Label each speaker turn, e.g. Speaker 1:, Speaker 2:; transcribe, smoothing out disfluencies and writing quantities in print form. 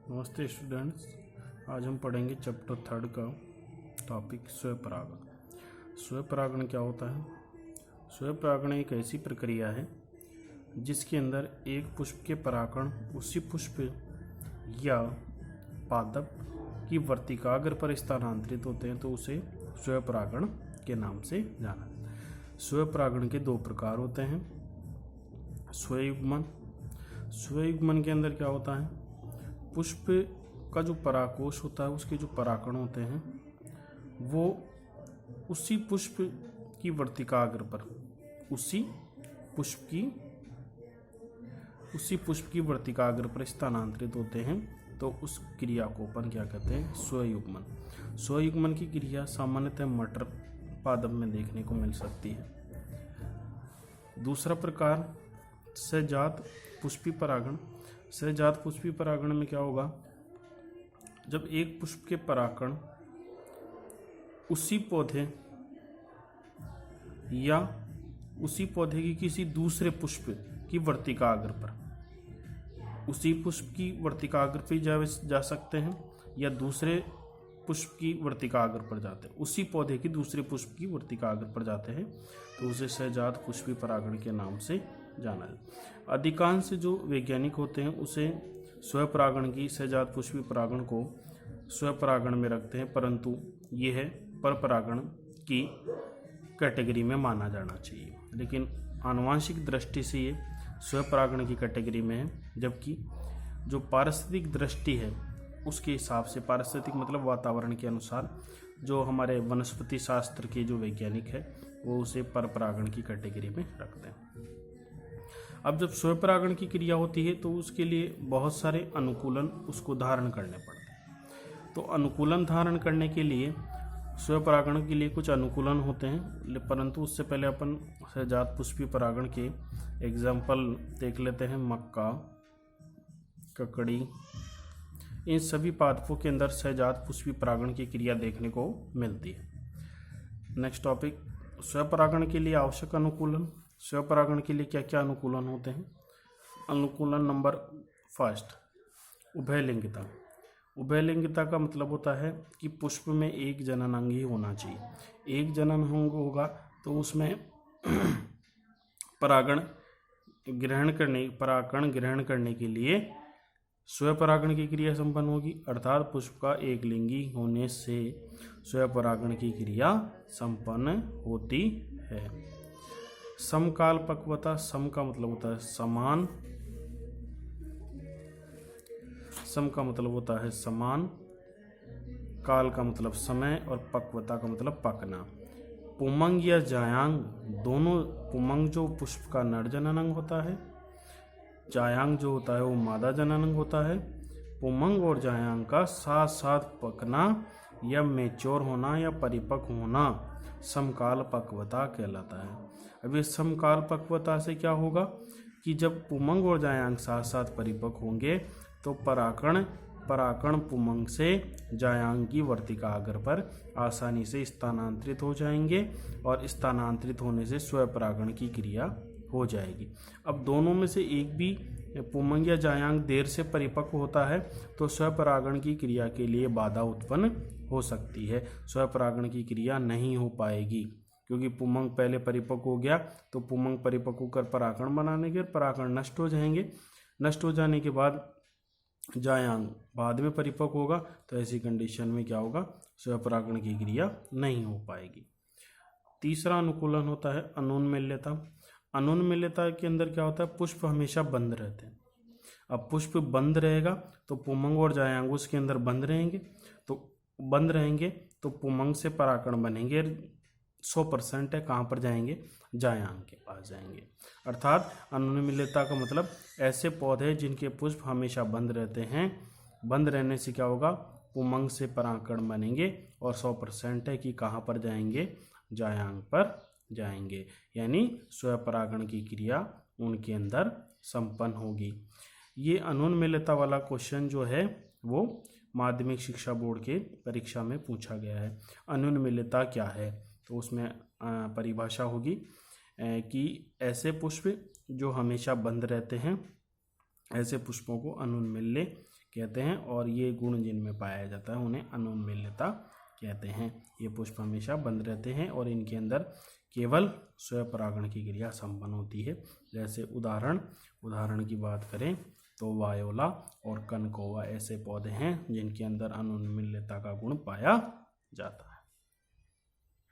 Speaker 1: नमस्ते स्टूडेंट्स। आज हम पढ़ेंगे चैप्टर 3 का टॉपिक स्वपरागण। स्वपरागण क्या होता है? स्वपरागण एक ऐसी प्रक्रिया है जिसके अंदर एक पुष्प के परागण उसी पुष्प या पादप की वर्तिकाग्र पर स्थानांतरित होते हैं तो उसे स्वपरागण के नाम से जाना जाता है। स्वपरागण के दो प्रकार होते हैं। स्वयुग्मन। स्वयुग्मन के अंदर क्या होता है? पुष्प का जो परागकोश होता है उसके जो परागण होते हैं वो उसी पुष्प की वर्तिकाग्र पर उसी पुष्प की वर्तिकाग्र पर स्थानांतरित होते हैं तो उस क्रिया को अपन क्या कहते हैं? स्वयुग्मन। स्वयुग्मन की क्रिया सामान्यतः मटर पादप में देखने को मिल सकती है। दूसरा प्रकार सहजात पुष्पी परागण। सहजात पुष्पी परागण में क्या होगा? जब एक पुष्प के परागण उसी पौधे या उसी पौधे की किसी दूसरे पुष्प की वर्तिकाग्र पर, उसी पुष्प की वर्तिकाग्र पर जा सकते हैं या दूसरे पुष्प की वर्तिकाग्र पर जाते हैं, उसी पौधे की दूसरे पुष्प की वर्तिकाग्र पर जाते हैं तो उसे सहजात पुष्पी परागण के नाम से जाना है। अधिकांश जो वैज्ञानिक होते हैं उसे स्वपरागण की सहजात पुष्पी परागण को स्वपरागण में रखते हैं, परंतु यह परपरागण की कैटेगरी में माना जाना चाहिए। लेकिन आनुवांशिक दृष्टि से ये स्वपरागण की कैटेगरी में है, जबकि जो पारिस्थितिक दृष्टि है उसके हिसाब से, पारिस्थितिक मतलब वातावरण के अनुसार, जो हमारे वनस्पति शास्त्र के जो वैज्ञानिक है वो उसे परपरागण की कैटेगरी में रखते हैं। अब जब स्वपरागण की क्रिया होती है तो उसके लिए बहुत सारे अनुकूलन उसको धारण करने पड़ते हैं। तो अनुकूलन धारण करने के लिए स्वपरागण के लिए कुछ अनुकूलन होते हैं, परंतु उससे पहले अपन सहजात पुष्पी परागण के एग्जाम्पल देख लेते हैं। मक्का, ककड़ी, इन सभी पादपों के अंदर सहजात पुष्पी परागण की क्रिया देखने को मिलती है। नेक्स्ट टॉपिक, स्वपरागण के लिए आवश्यक अनुकूलन। स्वपरागण के लिए क्या क्या अनुकूलन होते हैं? अनुकूलन नंबर फर्स्ट, उभयलिंगिता। उभयलिंगिता का मतलब होता है कि पुष्प में एक जनन अंग ही होना चाहिए। एक जनन अंग होगा तो उसमें परागण ग्रहण करने के लिए स्वपरागण की क्रिया संपन्न होगी, अर्थात पुष्प का एक लिंगी होने से स्वपरागण की क्रिया संपन्न होती है। समकाल पक्वता। सम का मतलब होता है समान, सम का मतलब होता है समान, काल का मतलब समय और पक्वता का मतलब पकना। पुमंग या जायांग दोनों, पुमंग जो पुष्प का नर जननांग होता है, जायांग जो होता है वो मादा जननांग होता है। पुमंग और जायांग का साथ साथ पकना या मेच्योर होना या परिपक्व होना समकाल पक्वता कहलाता है। अब इस समकाल पक्वता से क्या होगा कि जब पुमंग और जायांग साथ साथ परिपक्व होंगे तो परागण पुमंग से जायांग की वर्तिकाग्र पर आसानी से स्थानांतरित हो जाएंगे और स्थानांतरित होने से स्वपरागण की क्रिया हो जाएगी। अब दोनों में से एक भी पुमंग या जायांग देर से परिपक्व होता है तो स्वपरागण की क्रिया के लिए बाधा उत्पन्न हो सकती है। स्वपरागण की क्रिया नहीं हो पाएगी क्योंकि पुमंग पहले परिपक्व हो गया तो पुमंग परिपक्व होकर परागण बनाने के परागण नष्ट हो जाएंगे। नष्ट हो जाने के बाद जायांग बाद में परिपक्व होगा तो ऐसी कंडीशन में क्या होगा? स्वपरागण की क्रिया नहीं हो पाएगी। तीसरा अनुकूलन होता है अनुन्मील्यता। अनुन्मील्यता के अंदर क्या होता है? पुष्प हमेशा बंद रहते हैं। अब पुष्प बंद रहेगा तो पुमंग और जायांग उसके अंदर बंद रहेंगे तो पुमंग से परागण बनेंगे 100% है, कहाँ पर जाएंगे? जायांग के पास जाएंगे। अर्थात अनुन्मील्यता का मतलब ऐसे पौधे जिनके पुष्प हमेशा बंद रहते हैं, बंद रहने से क्या होगा? पुमंग से परागण बनेंगे और 100% है कि कहाँ पर जाएंगे? जायांग पर जाएंगे, यानी स्वपरागण की क्रिया उनके अंदर संपन्न होगी। ये अनुन्मील्यता वाला क्वेश्चन जो है वो माध्यमिक शिक्षा बोर्ड के परीक्षा में पूछा गया है। अनुन्मील्यता क्या है? तो उसमें परिभाषा होगी कि ऐसे पुष्प जो हमेशा बंद रहते हैं, ऐसे पुष्पों को अनुन्मील्य कहते हैं, और ये गुण जिनमें पाया जाता है उन्हें अनुन्मीलिता कहते हैं। ये पुष्प हमेशा बंद रहते हैं और इनके अंदर केवल स्वपरागण की क्रिया संपन्न होती है। जैसे उदाहरण की बात करें तो वायोला और कनकौवा ऐसे पौधे हैं जिनके अंदर अनुन्मीलिता का गुण पाया जाता है।